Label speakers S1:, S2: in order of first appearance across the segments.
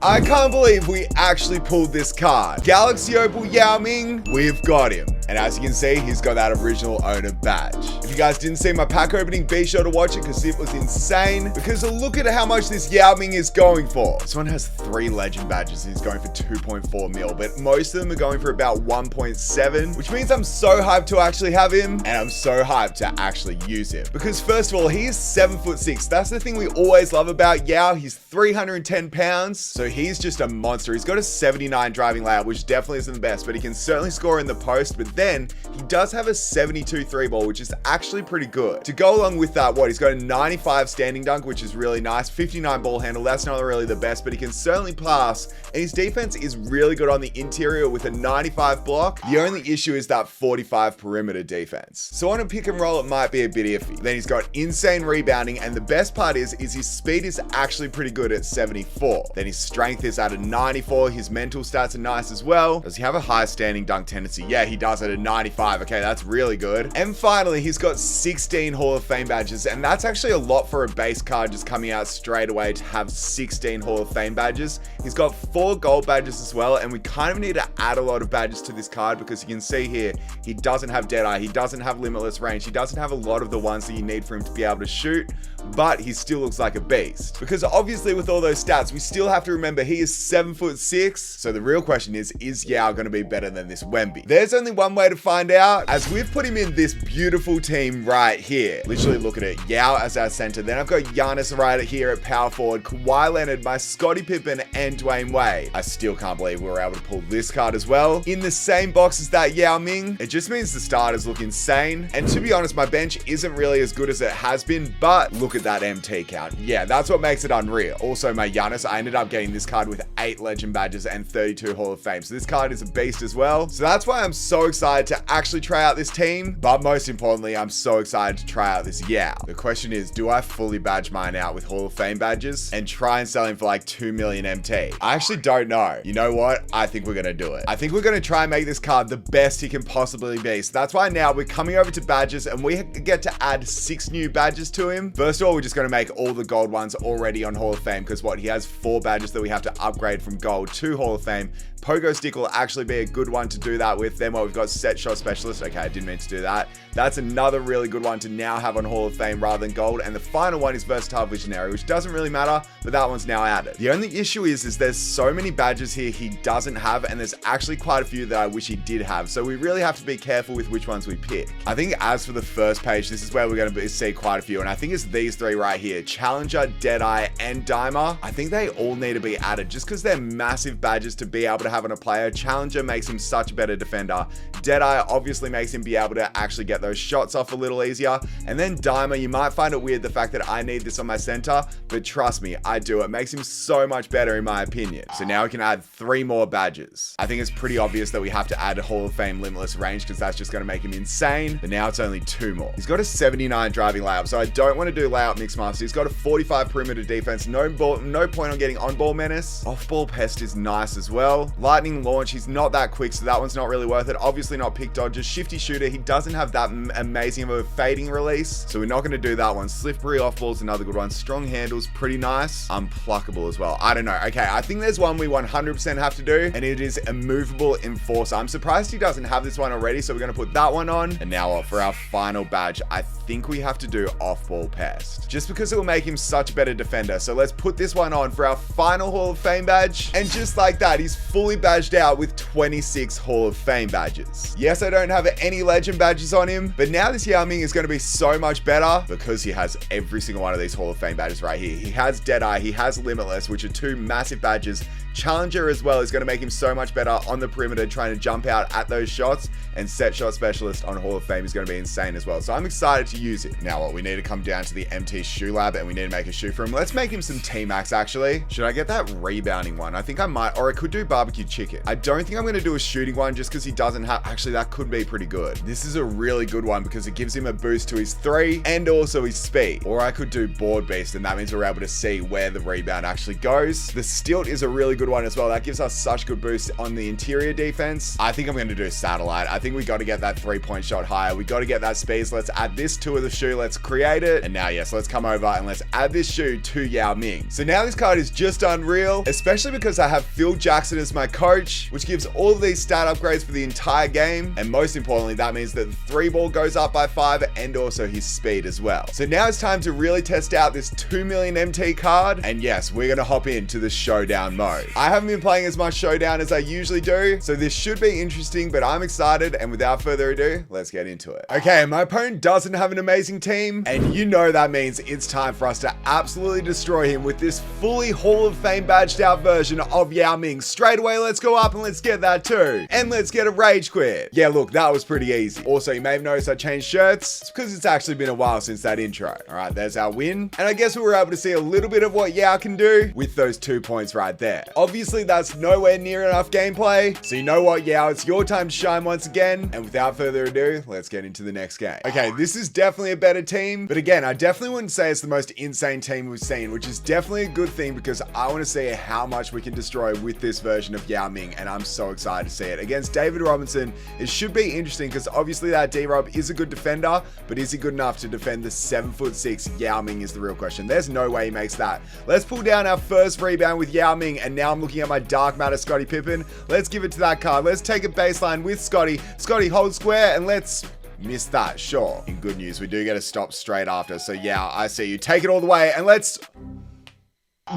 S1: I can't believe we actually pulled this card. Galaxy Opal Yao Ming, we've got him. And as you can see, he's got that original owner badge. If you guys didn't see my pack opening, be sure to watch it because it was insane. Because look at how much this Yao Ming is going for. This one has 3 legend badges and he's going for 2.4 mil, but most of them are going for about 1.7, which means I'm so hyped to actually have him and I'm so hyped to actually use him. Because first of all, he is 7'6". That's the thing we always love about Yao. He's 310 pounds, so he's just a monster. He's got a 79 driving layout, which definitely isn't the best, but he can certainly score in the post. But then he does have a 72 3 ball, which is actually pretty good. To go along with that, he's got a 95 standing dunk, which is really nice. 59 ball handle, that's not really the best, but he can certainly pass. And his defense is really good on the interior with a 95 block. The only issue is that 45 perimeter defense. So on a pick and roll, it might be a bit iffy. Then he's got insane rebounding, and the best part is his speed is actually pretty good at 74. Then his strength is at a 94. His mental stats are nice as well. Does he have a high standing dunk tendency? Yeah, he does at a 95. Okay, that's really good. And finally, he's got 16 Hall of Fame badges, and that's actually a lot for a base card just coming out straight away to have 16 Hall of Fame badges. He's got 4 gold badges as well, and we kind of need to add a lot of badges to this card because you can see here, he doesn't have Deadeye, he doesn't have Limitless Range, he doesn't have a lot of the ones that you need for him to be able to shoot, but he still looks like a beast. Because obviously with all those stats, we still have to remember he is 7'6". So the real question is Yao going to be better than this Wemby? There's only one way to find out, as we've put him in this beautiful team right here. Literally look at it, Yao as our center. Then I've got Giannis right here at power forward, Kawhi Leonard, my Scottie Pippen, and Dwayne Wade. I still can't believe we were able to pull this card as well. In the same box as that Yao Ming. It just means the starters look insane. And to be honest, my bench isn't really as good as it has been, but look at that MT count. Yeah, that's what makes it unreal. Also, my Giannis, I ended up getting this card with 8 legend badges and 32 Hall of Fame. So this card is a beast as well. So that's why I'm so excited to actually try out this team. But most importantly, I'm so excited to try out this Yao. The question is, do I fully badge mine out with Hall of Fame badges and try and sell him for like 2 million MT? I actually don't know. You know what? I think we're going to do it. I think we're going to try and make this card the best he can possibly be. So that's why now we're coming over to badges and we get to add 6 new badges to him. First of all, we're just going to make all the gold ones already on Hall of Fame because he has 4 badges that we have to upgrade from gold to Hall of Fame. Pogo Stick will actually be a good one to do that with. Then we've got Set Shot Specialist. Okay, I didn't mean to do that. That's another really good one to now have on Hall of Fame rather than gold. And the final one is Versatile Visionary, which doesn't really matter, but that one's now added. The only issue is there's so many badges here he doesn't have, and there's actually quite a few that I wish he did have. So we really have to be careful with which ones we pick. I think as for the first page, this is where we're going to see quite a few. And I think it's these 3 right here, Challenger, Deadeye, and Dimer. I think they all need to be added just because they're massive badges to be able to have on a player. Challenger makes him such a better defender. Deadeye obviously makes him be able to actually get those shots off a little easier. And then Dimer, you might find it weird the fact that I need this on my center, but trust me, I do. It makes him so much better in my opinion. So now we can add 3 more badges. I think it's pretty obvious that we have to add Hall of Fame Limitless Range because that's just going to make him insane. But now it's only 2 more. He's got a 79 driving layup, so I don't want to do layout mixmaster. He's got a 45 perimeter defense. No point on getting on-ball menace. Off-ball pest is nice as well. Lightning launch, he's not that quick, so that one's not really worth it. Obviously not pick dodger. Shifty shooter, he doesn't have that amazing of a fading release, so we're not going to do that one. Slippery off-ball is another good one. Strong handles, pretty nice. Unpluckable as well. I don't know. Okay, I think there's one we 100% have to do, and it is Immovable Enforcer. I'm surprised he doesn't have this one already, so we're going to put that one on. And now for our final badge, I think we have to do off-ball pest, just because it will make him such a better defender. So let's put this one on for our final Hall of Fame badge, and just like that, he's fully badged out with 26 Hall of Fame badges. Yes, I don't have any legend badges on him, but now this Yao Ming is going to be so much better because he has every single one of these Hall of Fame badges right here. He has Deadeye, he has Limitless, which are 2 massive badges. Challenger as well is going to make him so much better on the perimeter trying to jump out at those shots, and Set Shot Specialist on Hall of Fame is going to be insane as well. So I'm excited to use it. Now we need to come down to the MT shoe lab and we need to make a shoe for him. Let's make him some T-Max actually. Should I get that rebounding one? I think I might, or I could do barbecue chicken. I don't think I'm going to do a shooting one just because he doesn't have, actually that could be pretty good. This is a really good one because it gives him a boost to his 3 and also his speed. Or I could do board beast, and that means we're able to see where the rebound actually goes. The stilt is a really good one as well. That gives us such good boost on the interior defense. I think I'm going to do satellite. I think we got to get that 3-point shot higher. We got to get that speed. So let's add this to the shoe. Let's create it. And now, yes, so let's come over and let's add this shoe to Yao Ming. So now this card is just unreal, especially because I have Phil Jackson as my coach, which gives all of these stat upgrades for the entire game. And most importantly, that means that the 3-ball goes up by 5 and also his speed as well. So now it's time to really test out this 2 million MT card. And yes, we're going to hop into the showdown mode. I haven't been playing as much showdown as I usually do, so this should be interesting, but I'm excited. And without further ado, let's get into it. Okay, my opponent doesn't have an amazing team, and you know that means it's time for us to absolutely destroy him with this fully Hall of Fame badged out version of Yao Ming. Straight away, let's go up and let's get that too. And let's get a rage quit. Yeah, look, that was pretty easy. Also, you may have noticed I changed shirts. It's because it's actually been a while since that intro. All right, there's our win. And I guess we were able to see a little bit of what Yao can do with those 2 points right there. Obviously, that's nowhere near enough gameplay. So you know what, Yao, it's your time to shine once again. And without further ado, let's get into the next game. Okay, this is definitely a better team. But again, I definitely wouldn't say it's the most insane team we've seen, which is definitely a good thing because I want to see how much we can destroy with this version of Yao Ming. And I'm so excited to see it. Against David Robinson, it should be interesting because obviously that D-Rob is a good defender, but is he good enough to defend the 7'6" Yao Ming is the real question. There's no way he makes that. Let's pull down our first rebound with Yao Ming, and now I'm looking at my Dark Matter Scottie Pippen. Let's give it to that card. Let's take a baseline with Scottie. Scottie, hold square, and let's miss that, sure. In good news, we do get a stop straight after, so yeah, I see you. Take it all the way, and let's...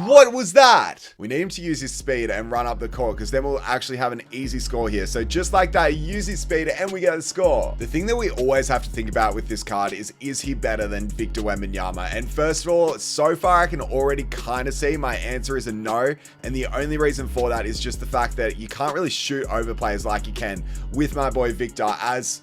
S1: What was that? We need him to use his speed and run up the court because then we'll actually have an easy score here. So just like that, use his speed and we get a score. The thing that we always have to think about with this card is he better than Victor Wembanyama? And first of all, so far I can already kind of see my answer is a no. And the only reason for that is just the fact that you can't really shoot over players like you can with my boy Victor, as...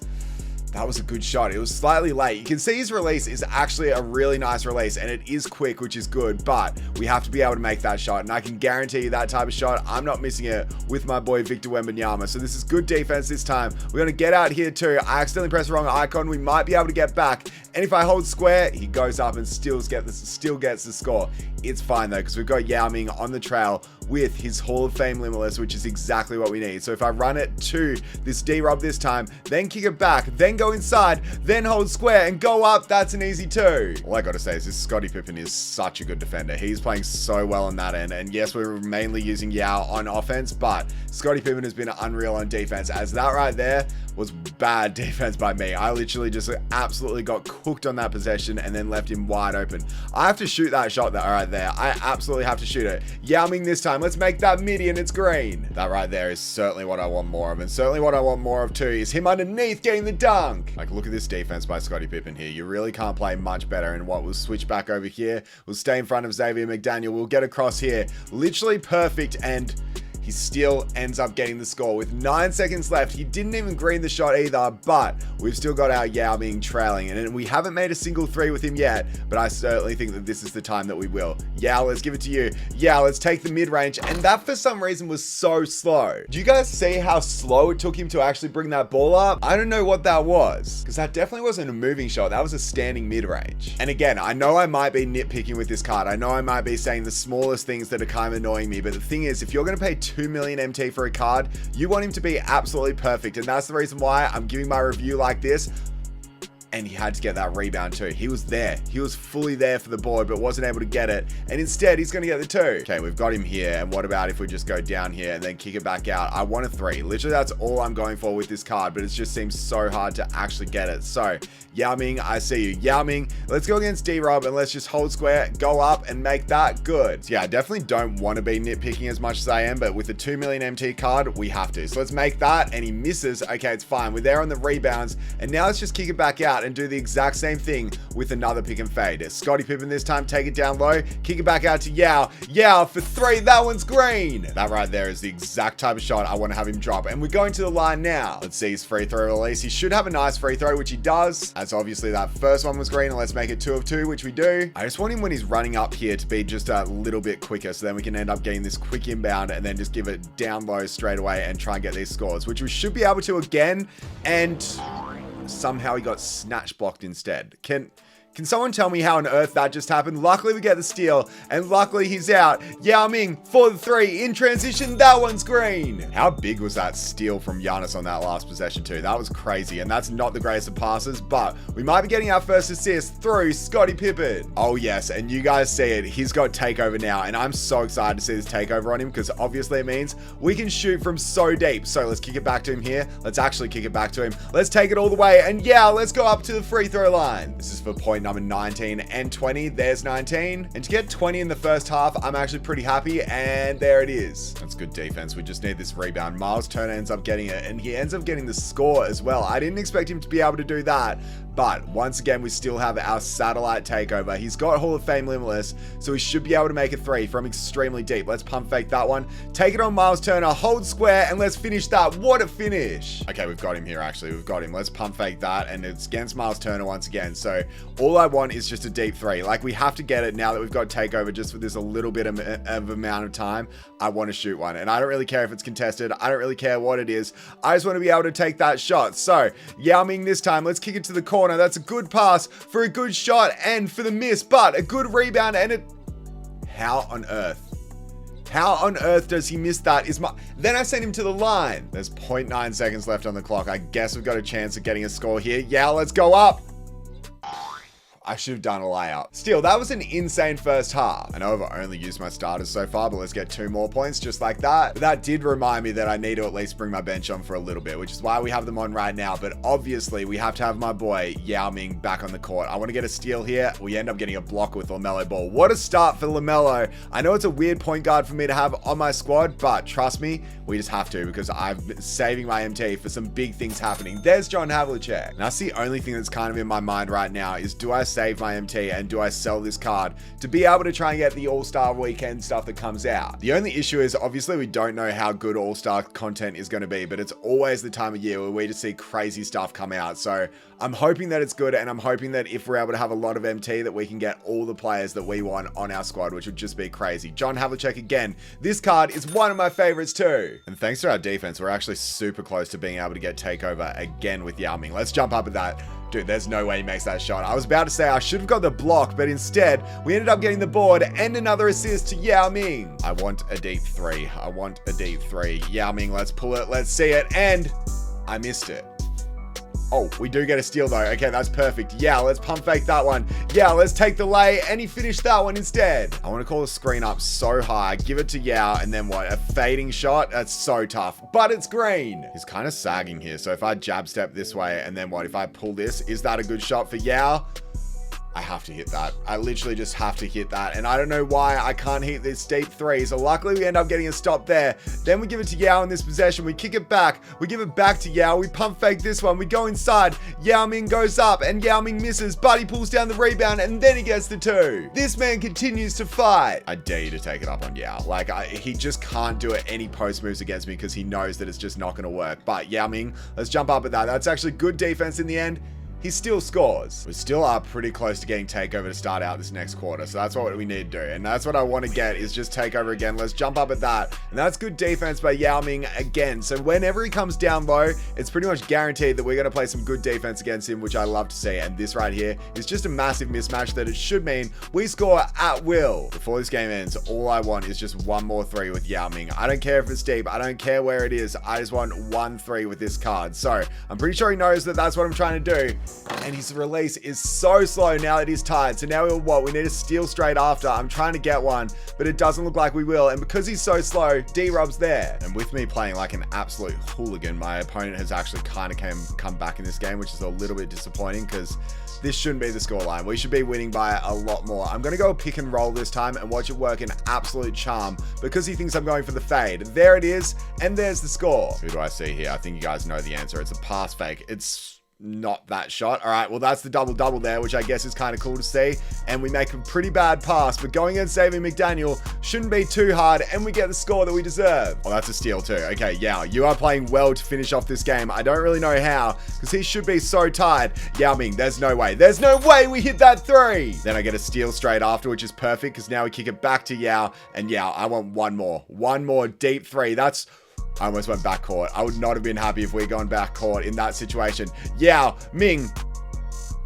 S1: that was a good shot. It was slightly late. You can see his release is actually a really nice release and it is quick, which is good, but we have to be able to make that shot. And I can guarantee you that type of shot, I'm not missing it with my boy Victor Wembanyama. So this is good defense this time. We're going to get out here too. I accidentally pressed the wrong icon. We might be able to get back. And if I hold square, he goes up and still gets the score. It's fine though, because we've got Yao Ming on the trail with his Hall of Fame Limitless, which is exactly what we need. So if I run it to this D-Rob this time, then kick it back, then go inside, then hold square and go up, that's an easy 2. All I gotta say is this Scottie Pippen is such a good defender. He's playing so well on that end. And yes, we're mainly using Yao on offense, but Scottie Pippen has been unreal on defense, as that right there was bad defense by me. I literally just absolutely got cooked on that possession and then left him wide open. I have to shoot that shot right there. I absolutely have to shoot it. Yao Ming this time. Let's make that midi and it's green. That right there is certainly what I want more of. And certainly what I want more of too is him underneath getting the dunk. Like, look at this defense by Scottie Pippen here. You really can't play much better. And what, we'll switch back over here. We'll stay in front of Xavier McDaniel. We'll get across here. Literally perfect, and he still ends up getting the score with 9 seconds left. He didn't even green the shot either, but we've still got our Yao Ming trailing, and we haven't made a single 3 with him yet, but I certainly think that this is the time that we will. Yao, let's give it to you. Yao, let's take the mid-range, and that for some reason was so slow. Do you guys see how slow it took him to actually bring that ball up? I don't know what that was, because that definitely wasn't a moving shot. That was a standing mid-range. And again, I know I might be nitpicking with this card. I know I might be saying the smallest things that are kind of annoying me, but the thing is, if you're going to pay 2 million MT for a card, you want him to be absolutely perfect, and that's the reason why I'm giving my review like this. And he had to get that rebound too. He was there. He was fully there for the board, but wasn't able to get it. And instead, he's going to get the 2. Okay, we've got him here. And what about if we just go down here and then kick it back out? I want a 3. Literally, that's all I'm going for with this card, but it just seems so hard to actually get it. So, Yao Ming, I see you. Yao Ming, let's go against D-Rob and let's just hold square, go up and make that good. So yeah, I definitely don't want to be nitpicking as much as I am, but with the 2 million MT card, we have to. So let's make that, and he misses. Okay, it's fine. We're there on the rebounds, and now let's just kick it back out and do the exact same thing with another pick and fade. Scottie Pippen this time, take it down low, kick it back out to Yao. Yao for 3, that one's green. That right there is the exact type of shot I want to have him drop. And we're going to the line now. Let's see his free throw release. He should have a nice free throw, which he does, as obviously that first one was green, and let's make it 2 of 2, which we do. I just want him when he's running up here to be just a little bit quicker, so then we can end up getting this quick inbound and then just give it down low straight away and try and get these scores, which we should be able to again. And somehow he got snatch blocked instead. Can Can someone tell me how on earth that just happened? Luckily, we get the steal, and luckily he's out. Yao Ming for the 3. In transition, that one's green. How big was that steal from Giannis on that last possession too? That was crazy, and that's not the greatest of passes, but we might be getting our first assist through Scottie Pippen. Oh yes, and you guys see it. He's got takeover now, and I'm so excited to see this takeover on him because obviously it means we can shoot from so deep. So let's kick it back to him here. Let's actually kick it back to him. Let's take it all the way, and yeah, let's go up to the free throw line. This is for point number 19 and 20. There's 19, and to get 20 in the first half, I'm actually pretty happy, and there it is. That's good defense. We just need this rebound. Miles Turner ends up getting it, and he ends up getting the score as well. I didn't expect him to be able to do that, but once again, we still have our satellite takeover. He's got Hall of Fame limitless, so he should be able to make a 3 from extremely deep. Let's pump fake that one. Take it on Miles Turner, hold square, and let's finish that. What a finish. Okay, we've got him here, actually. We've got him. Let's pump fake that, and it's against Miles Turner once again. So all I want is just a deep 3. Like, we have to get it now that we've got takeover just for this a little bit of amount of time. I want to shoot one, and I don't really care if it's contested. I don't really care what it is. I just want to be able to take that shot. So Yao Ming this time, let's kick it to the corner. That's a good pass for a good shot and for the miss, but a good rebound, and it... How on earth does he miss that? Then I send him to the line. There's 0.9 seconds left on the clock. I guess we've got a chance of getting a score here. Yeah, let's go up. I should have done a layup. Still, that was an insane first half. I know I've only used my starters so far, but let's get 2 more points just like that. But that did remind me that I need to at least bring my bench on for a little bit, which is why we have them on right now. But obviously, we have to have my boy Yao Ming back on the court. I want to get a steal here. We end up getting a block with LaMelo Ball. What a start for LaMelo. I know it's a weird point guard for me to have on my squad, but trust me, we just have to because I've been saving my MT for some big things happening. There's John Havlicek. And that's the only thing that's kind of in my mind right now is, do I save my MT and do I sell this card to be able to try and get the All-Star Weekend stuff that comes out? The only issue is obviously we don't know how good All-Star content is going to be, but it's always the time of year where we just see crazy stuff come out. So I'm hoping that it's good, and I'm hoping that if we're able to have a lot of MT that we can get all the players that we want on our squad, which would just be crazy. John Havlicek again. This card is one of my favorites too. And thanks to our defense, we're actually super close to being able to get takeover again with Yao Ming. Let's jump up at that. Dude, there's no way he makes that shot. I was about to say I should have got the block, but instead we ended up getting the board and another assist to Yao Ming. I want a deep 3. I want a deep 3. Yao Ming, let's pull it. Let's see it. And I missed it. Oh, we do get a steal though. Okay, that's perfect. Yeah, let's pump fake that one. Yeah, let's take the lay, and he finished that one instead. I want to call the screen up so high, give it to Yao, and then what? A fading shot? That's so tough, but it's green. He's kind of sagging here, so if I jab step this way, and then what? If I pull this, is that a good shot for Yao? I have to hit that. I literally just have to hit that. And I don't know why I can't hit this deep 3. So luckily we end up getting a stop there. Then we give it to Yao in this possession. We kick it back. We give it back to Yao. We pump fake this one. We go inside. Yao Ming goes up and Yao Ming misses, but he pulls down the rebound and then he gets the 2. This man continues to fight. I dare you to take it up on Yao. Like, he just can't do it any post moves against me because he knows that it's just not going to work. But Yao Ming, let's jump up at that. That's actually good defense in the end. He still scores. We still are pretty close to getting takeover to start out this next quarter. So that's what we need to do. And that's what I want to get is just takeover again. Let's jump up at that. And that's good defense by Yao Ming again. So whenever he comes down low, it's pretty much guaranteed that we're going to play some good defense against him, which I love to see. And this right here is just a massive mismatch that it should mean we score at will. Before this game ends, all I want is just one more 3 with Yao Ming. I don't care if it's deep. I don't care where it is. I just want 1 3 with this card. So I'm pretty sure he knows that that's what I'm trying to do. And his release is so slow now that he's tied. So now we need to steal straight after. I'm trying to get one, but it doesn't look like we will. And because he's so slow, D-Rub's there. And with me playing like an absolute hooligan, my opponent has actually kind of come back in this game, which is a little bit disappointing because this shouldn't be the scoreline. We should be winning by a lot more. I'm going to go pick and roll this time and watch it work in absolute charm because he thinks I'm going for the fade. There it is. And there's the score. Who do I see here? I think you guys know the answer. It's a pass fake. It's not that shot. All right, well, that's the double-double there, which I guess is kind of cool to see. And we make a pretty bad pass, but going and saving McDaniel shouldn't be too hard, and we get the score that we deserve. Oh, that's a steal too. Okay, Yao, you are playing well to finish off this game. I don't really know how, because he should be so tired. Yao Ming, there's no way. There's no way we hit that 3. Then I get a steal straight after, which is perfect, because now we kick it back to Yao. And Yao, I want one more deep 3. I almost went backcourt. I would not have been happy if we'd gone backcourt in that situation. Yao Ming.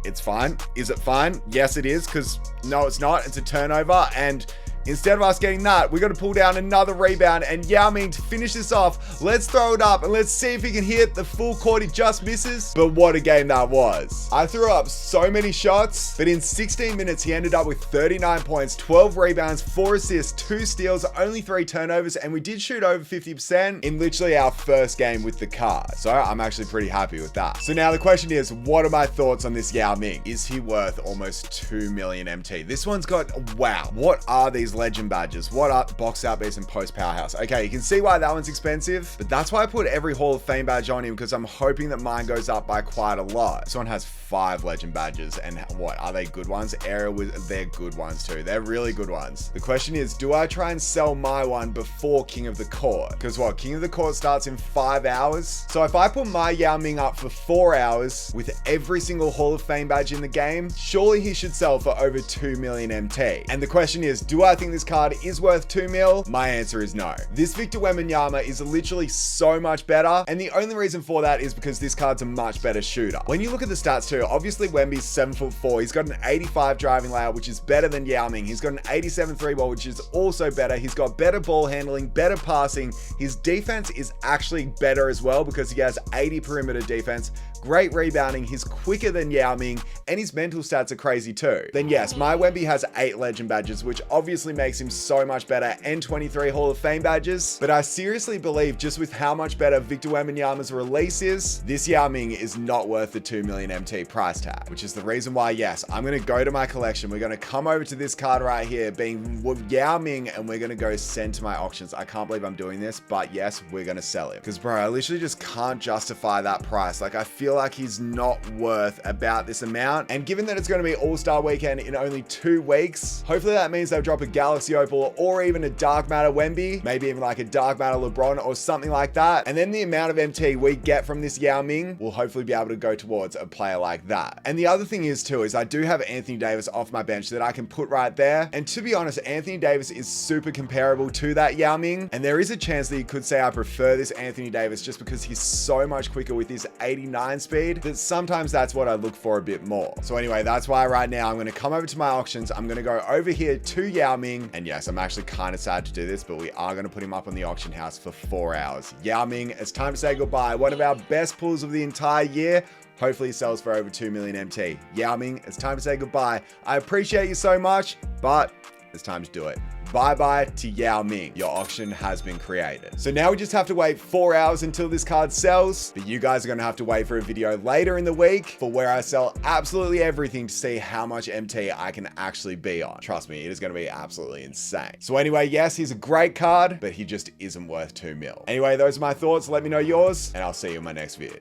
S1: It's fine. Is it fine? Yes, it is, because no, it's not. It's a turnover, and instead of us getting that, we're going to pull down another rebound, and Yao Ming to finish this off. Let's throw it up and let's see if he can hit the full court. He just misses, but what a game that was. I threw up so many shots, but in 16 minutes, he ended up with 39 points, 12 rebounds, 4 assists, 2 steals, only 3 turnovers, and we did shoot over 50% in literally our first game with the card. So I'm actually pretty happy with that. So now the question is, what are my thoughts on this Yao Ming? Is he worth almost 2 million MT? This one's got, wow, what are these legend badges? What are box out beast and post powerhouse? Okay, you can see why that one's expensive, but that's why I put every Hall of Fame badge on him, because I'm hoping that mine goes up by quite a lot. This one has 5 legend badges, and what are they? Good ones? They're good ones too. They're really good ones. The question is, do I try and sell my one before King of the Court? Because what, King of the Court starts in 5 hours. So if I put my Yao Ming up for 4 hours with every single Hall of Fame badge in the game, surely he should sell for over 2 million MT. And the question is, do I think this card is worth 2 mil? My answer is no. This Victor Wembanyama is literally so much better, and the only reason for that is because this card's a much better shooter. When you look at the stats too, obviously Wemby's 7'4". He's got an 85 driving layout, which is better than Yao Ming. He's got an 87 3 ball, which is also better. He's got better ball handling, better passing. His defense is actually better as well, because he has 80 perimeter defense, great rebounding, he's quicker than Yao Ming, and his mental stats are crazy too. Then yes, my Wemby has 8 legend badges, which obviously makes him so much better, and 23 Hall of Fame badges. But I seriously believe, just with how much better Victor Wembanyama's release is, this Yao Ming is not worth the 2 million MT price tag, which is the reason why, yes, I'm going to go to my collection. We're going to come over to this card right here, being Yao Ming, and we're going to go send to my auctions. I can't believe I'm doing this, but yes, we're going to sell it. Because bro, I literally just can't justify that price. Like, I feel like he's not worth about this amount. And given that it's going to be All-Star Weekend in only 2 weeks, hopefully that means they'll drop a Galaxy Opal or even a Dark Matter Wemby, maybe even like a Dark Matter LeBron or something like that. And then the amount of MT we get from this Yao Ming will hopefully be able to go towards a player like that. And the other thing is too, is I do have Anthony Davis off my bench that I can put right there. And to be honest, Anthony Davis is super comparable to that Yao Ming. And there is a chance that you could say I prefer this Anthony Davis just because he's so much quicker with his 89 speed, that sometimes that's what I look for a bit more. So anyway, that's why right now I'm going to come over to my auctions. I'm going to go over here to Yao Ming. And yes, I'm actually kind of sad to do this, but we are going to put him up on the auction house for 4 hours. Yao Ming, it's time to say goodbye. One of our best pulls of the entire year. Hopefully he sells for over 2 million MT. Yao Ming, it's time to say goodbye. I appreciate you so much, but it's time to do it. Bye-bye to Yao Ming. Your auction has been created. So now we just have to wait 4 hours until this card sells, but you guys are going to have to wait for a video later in the week for where I sell absolutely everything to see how much MT I can actually be on. Trust me, it is going to be absolutely insane. So anyway, yes, he's a great card, but he just isn't worth 2 mil. Anyway, those are my thoughts. Let me know yours, and I'll see you in my next vid.